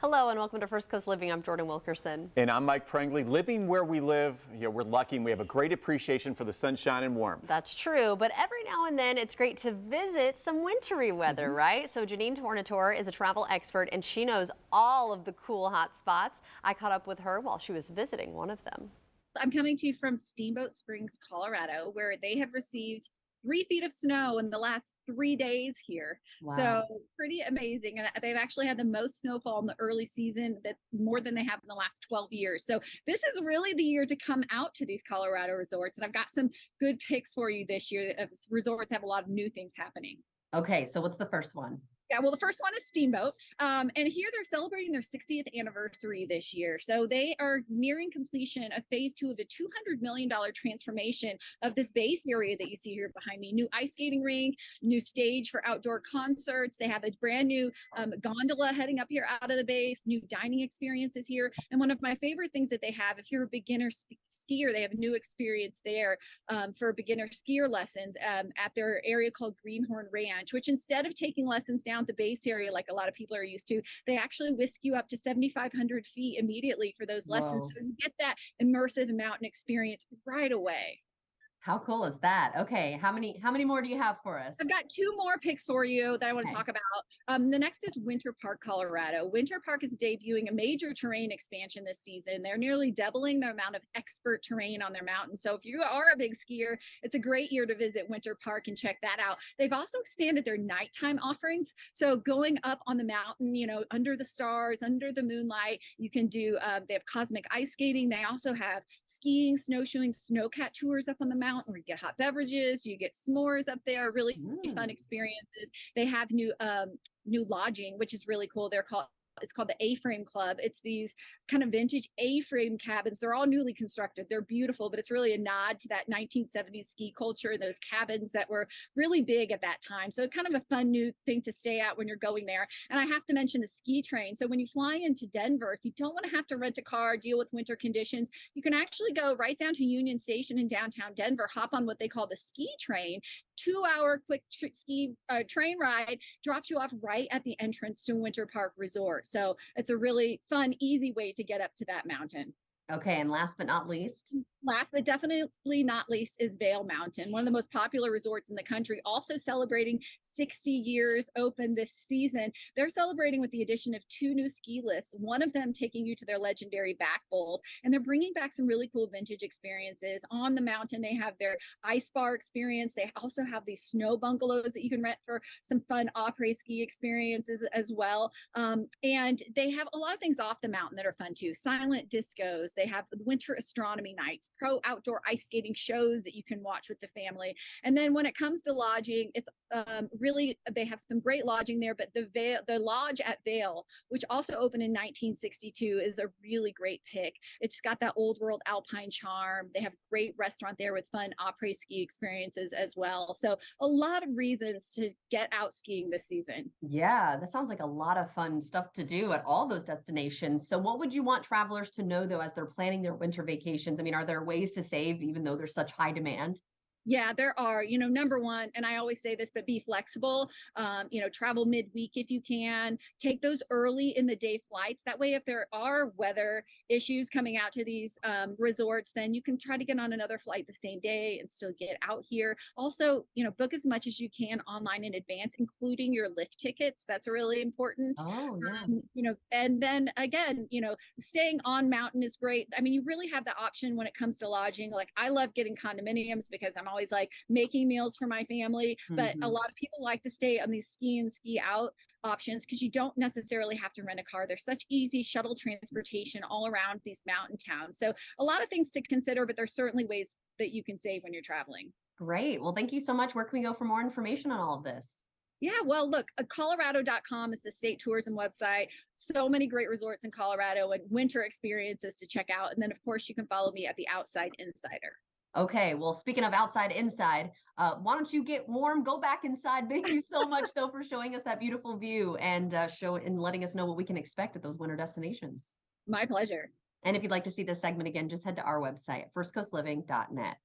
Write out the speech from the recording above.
Hello and welcome to First Coast Living. I'm Jordan Wilkerson. And I'm Mike Prengley. Living where we live, we're lucky and we have a great appreciation for the sunshine and warmth. That's true, but every now and then it's great to visit some wintry weather, right? So Jeanenne Tornatore is a travel expert and she knows all of the cool hot spots. I caught up with her while she was visiting one of them. I'm coming to you from Steamboat Springs, Colorado, where they have received 3 feet of snow in the last 3 days here. Wow. So pretty amazing. And they've actually had the most snowfall in the early season, that more than they have in the last 12 years. So this is really the year to come out to these Colorado resorts. And I've got some good picks for you this year. Resorts have a lot of new things happening. Okay, so what's the first one? Yeah, well, the first one is Steamboat. And here they're celebrating their 60th anniversary this year. So they are nearing completion of phase 2 of a $200 million transformation of this base area that you see here behind me. New ice skating rink, new stage for outdoor concerts. They have a brand new gondola heading up here out of the base, new dining experiences here. And one of my favorite things that they have, if you're a beginner skier, they have a new experience there for beginner skier lessons at their area called Greenhorn Ranch, which instead of taking lessons down the base area like a lot of people are used to, they actually whisk you up to 7,500 feet immediately for those lessons. Whoa. So you get that immersive mountain experience right away. How cool is that? Okay, how many more do you have for us? I've got 2 more picks for you that I want to talk about. The next is Winter Park, Colorado. Winter Park is debuting a major terrain expansion this season. They're nearly doubling the amount of expert terrain on their mountain. So if you are a big skier, it's a great year to visit Winter Park and check that out. They've also expanded their nighttime offerings. So going up on the mountain, under the stars, under the moonlight, you can do, they have cosmic ice skating. They also have skiing, snowshoeing, snowcat tours up on the mountain where you get hot beverages, you get s'mores up there, really fun experiences. They have new lodging, which is really cool. It's called the A-Frame Club. It's these kind of vintage A-frame cabins. They're all newly constructed. They're beautiful, but it's really a nod to that 1970s ski culture, those cabins that were really big at that time. So kind of a fun new thing to stay at when you're going there. And I have to mention the ski train. So when you fly into Denver, if you don't want to have to rent a car, deal with winter conditions, you can actually go right down to Union Station in downtown Denver, hop on what they call the ski train, 2-hour quick ski train ride, drops you off right at the entrance to Winter Park Resort. So it's a really fun, easy way to get up to that mountain. Okay, and last but not least? Last but definitely not least is Vail Mountain, one of the most popular resorts in the country, also celebrating 60 years open this season. They're celebrating with the addition of 2 new ski lifts, one of them taking you to their legendary back bowls, and they're bringing back some really cool vintage experiences. On the mountain, they have their ice bar experience. They also have these snow bungalows that you can rent for some fun après ski experiences as well. And they have a lot of things off the mountain that are fun too. Silent discos. They have winter astronomy nights, pro outdoor ice skating shows that you can watch with the family. And then when it comes to lodging, it's really, they have some great lodging there, but the lodge at Vail, which also opened in 1962, is a really great pick. It's got that old world alpine charm. They have a great restaurant there with fun après ski experiences as well. So a lot of reasons to get out skiing this season. Yeah, that sounds like a lot of fun stuff to do at all those destinations. So what would you want travelers to know though as they're planning their winter vacations? I mean, are there ways to save even though there's such high demand? Yeah, there are, number one, and I always say this, but be flexible, travel midweek if you can, take those early in the day flights. That way, if there are weather issues coming out to these resorts, then you can try to get on another flight the same day and still get out here. Also, book as much as you can online in advance, including your lift tickets. That's really important. Oh, yeah. And then again, staying on mountain is great. I mean, you really have the option when it comes to lodging. Like I love getting condominiums because I'm always like making meals for my family, but a lot of people like to stay on these ski in, ski out options because you don't necessarily have to rent a car. There's such easy shuttle transportation all around these mountain towns. So a lot of things to consider, but there's certainly ways that you can save when you're traveling. Great. Well, thank you so much. Where can we go for more information on all of this? Yeah, well, look, Colorado.com is the state tourism website. So many great resorts in Colorado and winter experiences to check out. And then, of course, you can follow me at the Outside Insider. Okay, well, speaking of outside, inside, why don't you get warm, go back inside. Thank you so much, though, for showing us that beautiful view and letting us know what we can expect at those winter destinations. My pleasure. And if you'd like to see this segment again, just head to our website, firstcoastliving.net.